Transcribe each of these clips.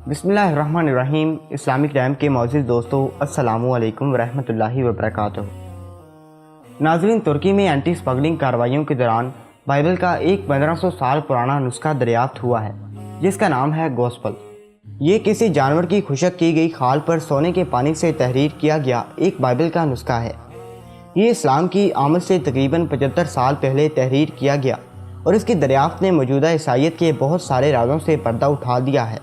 بسم اللہ الرحمن الرحیم۔ اسلامک ٹائم کے معزز دوستو، السلام علیکم ورحمۃ اللہ وبرکاتہ۔ ناظرین، ترکی میں اینٹی اسمگلنگ کارروائیوں کے دوران بائبل کا ایک 1500 سال پرانا نسخہ دریافت ہوا ہے جس کا نام ہے گوسپل۔ یہ کسی جانور کی خشک کی گئی خال پر سونے کے پانی سے تحریر کیا گیا ایک بائبل کا نسخہ ہے۔ یہ اسلام کی آمد سے تقریباً 75 سال پہلے تحریر کیا گیا اور اس کی دریافت نے موجودہ عیسائیت کے بہت سارے رازوں سے پردہ اٹھا دیا ہے۔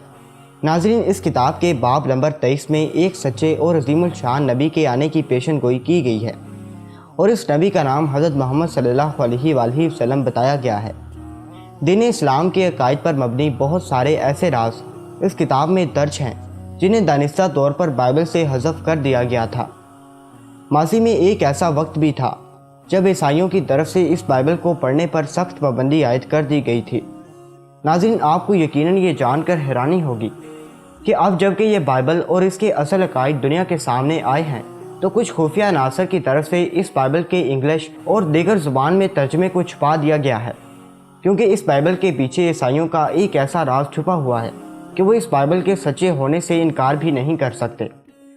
ناظرین، اس کتاب کے باب نمبر 23 میں ایک سچے اور عظیم الشان نبی کے آنے کی پیشن گوئی کی گئی ہے اور اس نبی کا نام حضرت محمد صلی اللہ علیہ وآلہ وسلم بتایا گیا ہے۔ دین اسلام کے عقائد پر مبنی بہت سارے ایسے راز اس کتاب میں درج ہیں جنہیں دانستہ طور پر بائبل سے حذف کر دیا گیا تھا۔ ماضی میں ایک ایسا وقت بھی تھا جب عیسائیوں کی طرف سے اس بائبل کو پڑھنے پر سخت پابندی عائد کر دی گئی تھی۔ ناظرین، آپ کو یقیناً یہ جان کر حیرانی ہوگی کہ اب جب کہ یہ بائبل اور اس کے اصل عقائد دنیا کے سامنے آئے ہیں تو کچھ خفیہ عناصر کی طرف سے اس بائبل کے انگلش اور دیگر زبان میں ترجمے کو چھپا دیا گیا ہے، کیونکہ اس بائبل کے پیچھے عیسائیوں کا ایک ایسا راز چھپا ہوا ہے کہ وہ اس بائبل کے سچے ہونے سے انکار بھی نہیں کر سکتے۔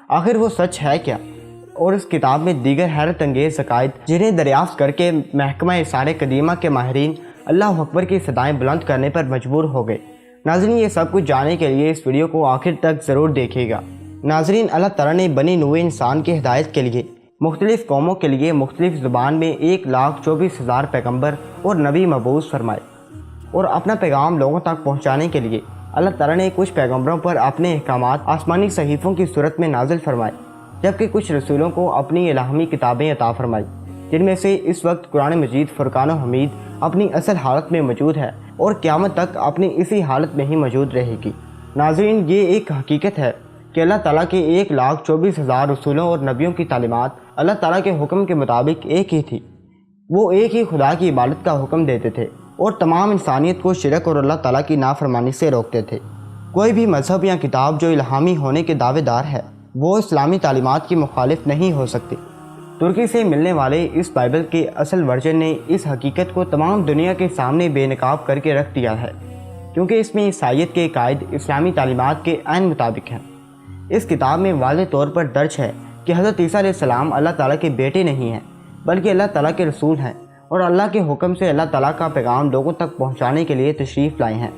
آخر وہ سچ ہے کیا؟ اور اس کتاب میں دیگر حیرت انگیز عقائد جنہیں دریافت کر کے محکمہ آثار قدیمہ کے ماہرین اللہ اکبر کی صدائیں بلند کرنے پر مجبور ہو گئے۔ ناظرین، یہ سب کچھ جاننے کے لیے اس ویڈیو کو آخر تک ضرور دیکھیے گا۔ ناظرین، اللہ تعالیٰ نے بنی نوع انسان کی ہدایت کے لیے مختلف قوموں کے لیے مختلف زبان میں 1,24,000 پیغمبر اور نبی مبعوث فرمائے، اور اپنا پیغام لوگوں تک پہنچانے کے لیے اللہ تعالیٰ نے کچھ پیغمبروں پر اپنے احکامات آسمانی صحیفوں کی صورت میں نازل فرمائے، جبکہ کچھ رسولوں کو اپنی الہامی کتابیں عطا فرمائی، جن میں سے اس وقت قرآن مجید فرقان و حمید اپنی اصل حالت میں موجود ہے اور قیامت تک اپنی اسی حالت میں ہی موجود رہے گی۔ ناظرین، یہ ایک حقیقت ہے کہ اللہ تعالیٰ کے 1,24,000 رسولوں اور نبیوں کی تعلیمات اللہ تعالیٰ کے حکم کے مطابق ایک ہی تھی۔ وہ ایک ہی خدا کی عبادت کا حکم دیتے تھے اور تمام انسانیت کو شرک اور اللہ تعالیٰ کی نافرمانی سے روکتے تھے۔ کوئی بھی مذہب یا کتاب جو الہامی ہونے کے دعوے دار ہے وہ اسلامی تعلیمات کی مخالف نہیں ہو سکتی۔ ترکی سے ملنے والے اس بائبل کے اصل ورژن نے اس حقیقت کو تمام دنیا کے سامنے بے نقاب کر کے رکھ دیا ہے، کیونکہ اس میں عیسائیت کے عقائد اسلامی تعلیمات کے عین مطابق ہیں۔ اس کتاب میں واضح طور پر درج ہے کہ حضرت عیسیٰ علیہ السلام اللہ تعالیٰ کے بیٹے نہیں ہیں بلکہ اللہ تعالیٰ کے رسول ہیں، اور اللہ کے حکم سے اللہ تعالیٰ کا پیغام لوگوں تک پہنچانے کے لیے تشریف لائے ہیں۔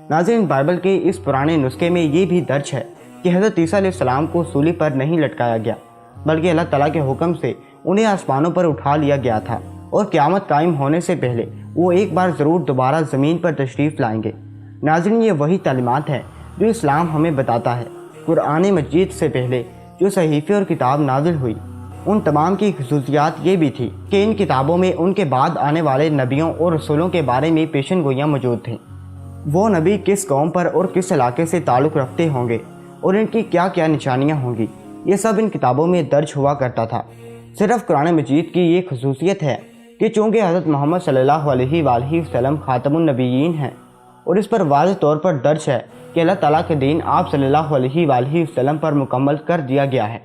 ناظرین، بائبل کے اس پرانے نسخے میں یہ بھی درج ہے کہ حضرت عیسیٰ علیہ السلام کو سولی پر نہیں لٹکایا گیا بلکہ اللہ تعالیٰ کے حکم سے انہیں آسمانوں پر اٹھا لیا گیا تھا، اور قیامت قائم ہونے سے پہلے وہ ایک بار ضرور دوبارہ زمین پر تشریف لائیں گے۔ ناظرین، یہ وہی تعلیمات ہیں جو اسلام ہمیں بتاتا ہے۔ قرآن مجید سے پہلے جو صحیفے اور کتاب نازل ہوئی ان تمام کی خصوصیات یہ بھی تھی کہ ان کتابوں میں ان کے بعد آنے والے نبیوں اور رسولوں کے بارے میں پیشن گوئیاں موجود تھیں۔ وہ نبی کس قوم پر اور کس علاقے سے تعلق رکھتے ہوں گے اور ان کی کیا کیا نشانیاں ہوں گی، یہ سب ان کتابوں میں درج ہوا کرتا تھا۔ صرف قرآن مجید کی یہ خصوصیت ہے کہ چونکہ حضرت محمد صلی اللہ علیہ وآلہ وسلم خاتم النبیین ہیں اور اس پر واضح طور پر درج ہے کہ اللہ تعالیٰ کے دین آپ صلی اللہ علیہ وآلہ وسلم پر مکمل کر دیا گیا ہے،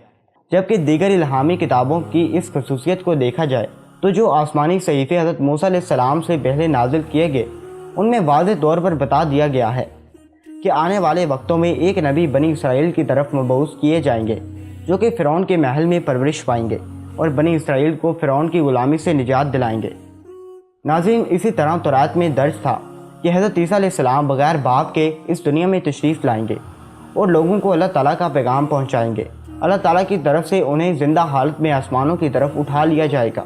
جبکہ دیگر الہامی کتابوں کی اس خصوصیت کو دیکھا جائے تو جو آسمانی صحیفے حضرت موسیٰ علیہ السلام سے پہلے نازل کیے گئے ان میں واضح طور پر بتا دیا گیا ہے کہ آنے والے وقتوں میں ایک نبی بنی اسرائیل کی طرف مبعوث کیے جائیں گے جو کہ فرعون کے محل میں پرورش پائیں گے اور بنی اسرائیل کو فرعون کی غلامی سے نجات دلائیں گے۔ ناظرین، اسی طرح تورات میں درج تھا کہ حضرت عیسیٰ علیہ السلام بغیر باپ کے اس دنیا میں تشریف لائیں گے اور لوگوں کو اللہ تعالیٰ کا پیغام پہنچائیں گے۔ اللہ تعالیٰ کی طرف سے انہیں زندہ حالت میں آسمانوں کی طرف اٹھا لیا جائے گا۔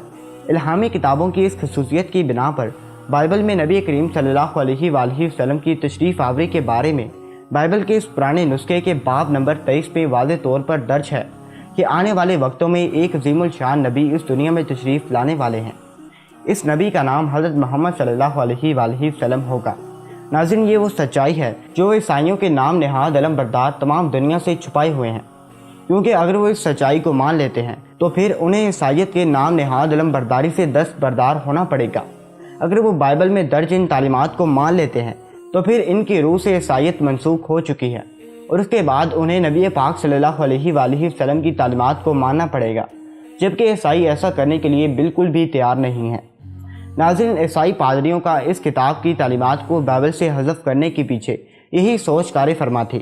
الہامی کتابوں کی اس خصوصیت کی بنا پر بائبل میں نبی کریم صلی اللہ علیہ وآلہ وسلم کی تشریف آوری کے بارے میں بائبل کے اس پرانے نسخے کے باب نمبر 23 میں واضح طور پر درج ہے کہ آنے والے وقتوں میں ایک عظیم الشان نبی اس دنیا میں تشریف لانے والے ہیں۔ اس نبی کا نام حضرت محمد صلی اللہ علیہ وآلہ وسلم ہوگا۔ ناظرین، یہ وہ سچائی ہے جو عیسائیوں کے نام نہاد علم بردار تمام دنیا سے چھپائے ہوئے ہیں، کیونکہ اگر وہ اس سچائی کو مان لیتے ہیں تو پھر انہیں عیسائیت کے نام نہاد علم برداری سے دستبردار ہونا پڑے گا۔ اگر وہ بائبل میں درج ان تعلیمات کو مان لیتے ہیں تو پھر ان کی روح سے عیسائیت منسوخ ہو چکی ہے، اور اس کے بعد انہیں نبی پاک صلی اللہ علیہ وآلہ وسلم کی تعلیمات کو ماننا پڑے گا، جبکہ عیسائی ایسا کرنے کے لیے بالکل بھی تیار نہیں ہیں۔ ناظرین، عیسائی پادریوں کا اس کتاب کی تعلیمات کو بائبل سے حذف کرنے کے پیچھے یہی سوچ کار فرما تھی